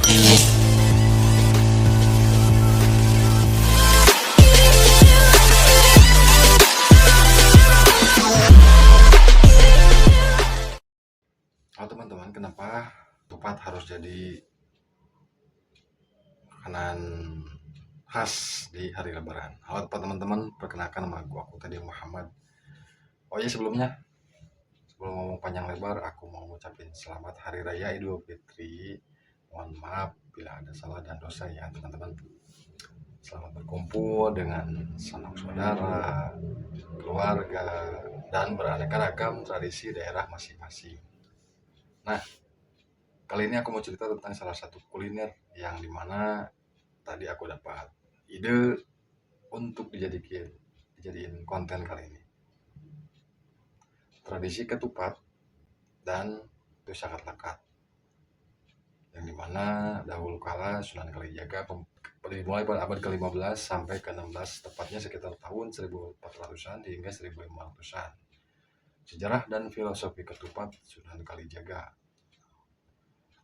Halo teman-teman, kenapa ketupat harus jadi makanan khas di hari Lebaran? Halo teman-teman, perkenalkan nama aku tadi Muhammad. Oh ya, sebelum ngomong panjang lebar, aku mau ngucapin selamat Hari Raya Idul Fitri. Mohon maaf bila ada salah dan dosa ya teman-teman. Selamat berkumpul dengan sanak saudara, keluarga, dan beraneka ragam tradisi daerah masing-masing. Nah, kali ini aku mau cerita tentang salah satu kuliner yang dimana tadi aku dapat ide untuk dijadiin konten kali ini. Tradisi ketupat dan itu sangat lekat, yang dimana dahulu kala Sunan Kalijaga dimulai pada abad ke-15 sampai ke-16, tepatnya sekitar tahun 1400-an hingga 1500-an. Sejarah dan filosofi ketupat Sunan Kalijaga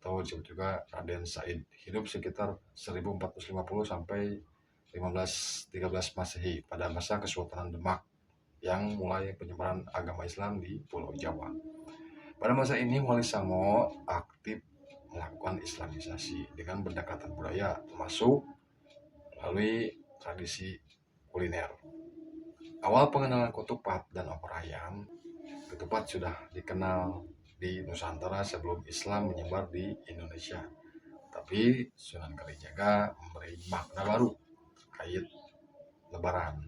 atau disebut juga Raden Said hidup sekitar 1450 sampai 1513 Masehi pada masa Kesultanan Demak yang mulai penyebaran agama Islam di Pulau Jawa. Pada masa ini Wali Songo aktif melakukan Islamisasi dengan pendekatan budaya termasuk melalui tradisi kuliner. Awal pengenalan ketupat dan opor ayam, ketupat sudah dikenal di Nusantara sebelum Islam menyebar di Indonesia. Tapi Sunan Kalijaga memberi makna baru terkait Lebaran.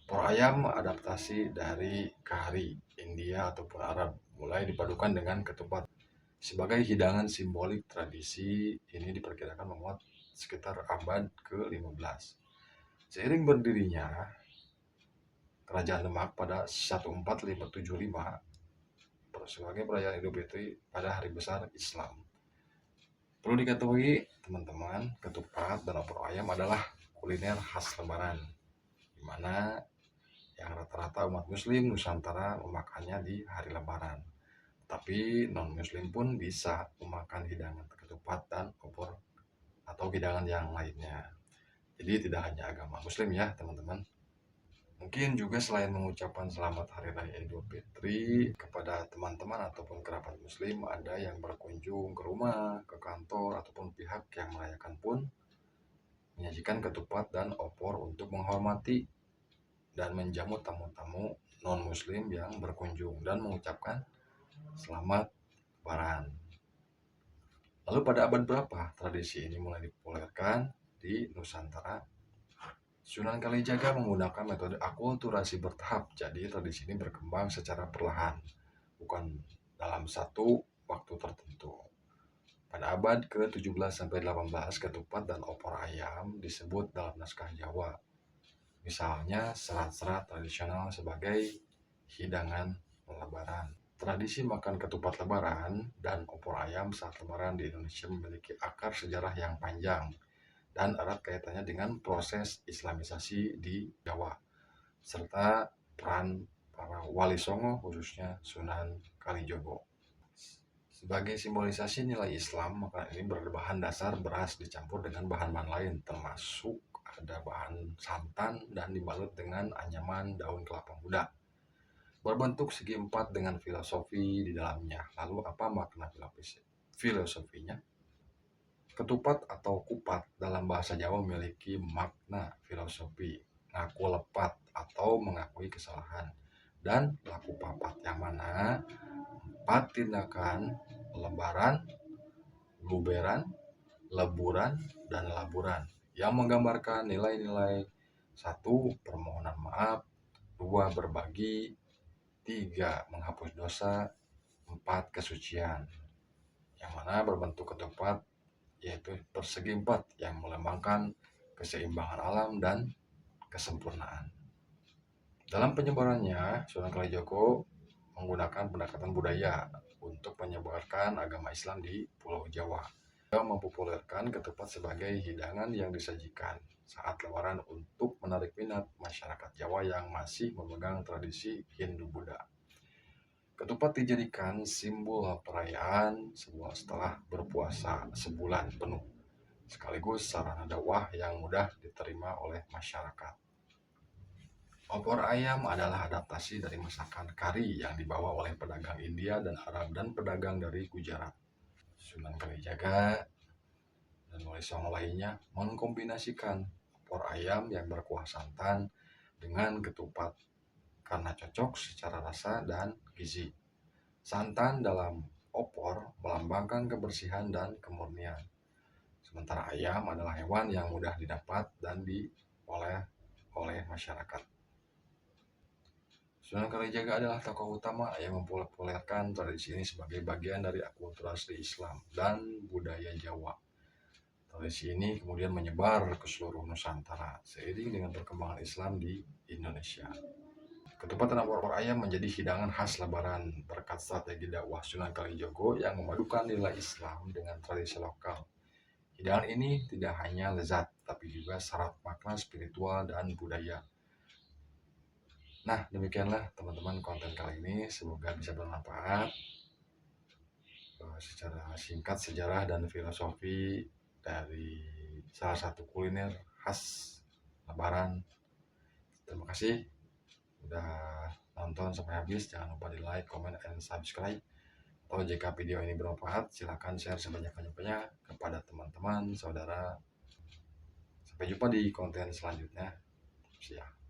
Opor ayam adaptasi dari kari India ataupun Arab, mulai dipadukan dengan ketupat. Sebagai hidangan simbolik, tradisi ini diperkirakan memuat sekitar abad ke-15. Seiring berdirinya Kerajaan Demak pada 1475 sebagai perayaan Idul Fitri pada hari besar Islam. Perlu diketahui teman-teman, ketupat dan opor ayam adalah kuliner khas Lebaran, di mana yang rata-rata umat muslim Nusantara memakannya di hari Lebaran. Tapi non-muslim pun bisa memakan hidangan ketupat dan opor atau hidangan yang lainnya. Jadi tidak hanya agama muslim ya teman-teman. Mungkin juga selain mengucapkan selamat Hari Raya Idul Fitri kepada teman-teman ataupun kerabat muslim, ada yang berkunjung ke rumah, ke kantor, ataupun pihak yang merayakan pun menyajikan ketupat dan opor untuk menghormati dan menjamu tamu-tamu non-muslim yang berkunjung dan mengucapkan selamat Lebaran. Lalu pada abad berapa tradisi ini mulai dipopulerkan di Nusantara? Sunan Kalijaga menggunakan metode akulturasi bertahap, jadi tradisi ini berkembang secara perlahan, bukan dalam satu waktu tertentu. Pada abad ke-17 sampai 18, ketupat dan opor ayam disebut dalam naskah Jawa. Misalnya serat-serat tradisional sebagai hidangan Lebaran. Tradisi makan ketupat Lebaran dan opor ayam saat Lebaran di Indonesia memiliki akar sejarah yang panjang dan erat kaitannya dengan proses Islamisasi di Jawa, serta peran para Wali Songo khususnya Sunan Kalijogo. Sebagai simbolisasi nilai Islam, makanan ini berbahan dasar beras dicampur dengan bahan-bahan lain, termasuk ada bahan santan dan dibalut dengan anyaman daun kelapa muda. Berbentuk segi empat dengan filosofi di dalamnya. Lalu apa makna filosofinya? Ketupat atau kupat dalam bahasa Jawa memiliki makna filosofi ngaku lepat atau mengakui kesalahan, dan laku papat yang mana empat tindakan lebaran, luberan, leburan, dan laburan yang menggambarkan nilai-nilai: 1. Permohonan maaf, 2. Berbagi, 3. Menghapus dosa, 4. Kesucian, yang mana berbentuk ketupat yaitu persegi empat yang melambangkan keseimbangan alam dan kesempurnaan. Dalam penyebarannya, Sunan Kalijogo menggunakan pendekatan budaya untuk menyebarkan agama Islam di Pulau Jawa. Dia mempopulerkan ketupat sebagai hidangan yang disajikan saat Lebaran untuk menarik minat masyarakat Jawa yang masih memegang tradisi Hindu-Buddha. Ketupat dijadikan simbol perayaan setelah berpuasa sebulan penuh, sekaligus sarana dakwah yang mudah diterima oleh masyarakat. Opor ayam adalah adaptasi dari masakan kari yang dibawa oleh pedagang India dan Arab dan pedagang dari Gujarat. Sunan Kalijaga dan Wali Songo lainnya mengkombinasikan opor ayam yang berkuah santan dengan ketupat karena cocok secara rasa dan gizi. Santan dalam opor melambangkan kebersihan dan kemurnian. Sementara ayam adalah hewan yang mudah didapat dan diolah oleh masyarakat. Sunan Kalijaga adalah tokoh utama yang mempopulerkan tradisi ini sebagai bagian dari akulturasi Islam dan budaya Jawa. Tradisi ini kemudian menyebar ke seluruh Nusantara seiring dengan perkembangan Islam di Indonesia. Ketupat dan opor ayam menjadi hidangan khas Lebaran berkat strategi dakwah Sunan Kalijogo yang memadukan nilai Islam dengan tradisi lokal. Hidangan ini tidak hanya lezat, tapi juga syarat makna spiritual dan budaya. Nah, demikianlah teman-teman konten kali ini. Semoga bisa bermanfaat secara singkat sejarah dan filosofi dari salah satu kuliner khas Lebaran. Terima kasih udah nonton sampai habis. Jangan lupa di like, comment, and subscribe. Atau jika video ini bermanfaat, silahkan share sebanyak-banyaknya kepada teman-teman, saudara. Sampai jumpa di konten selanjutnya. Siap.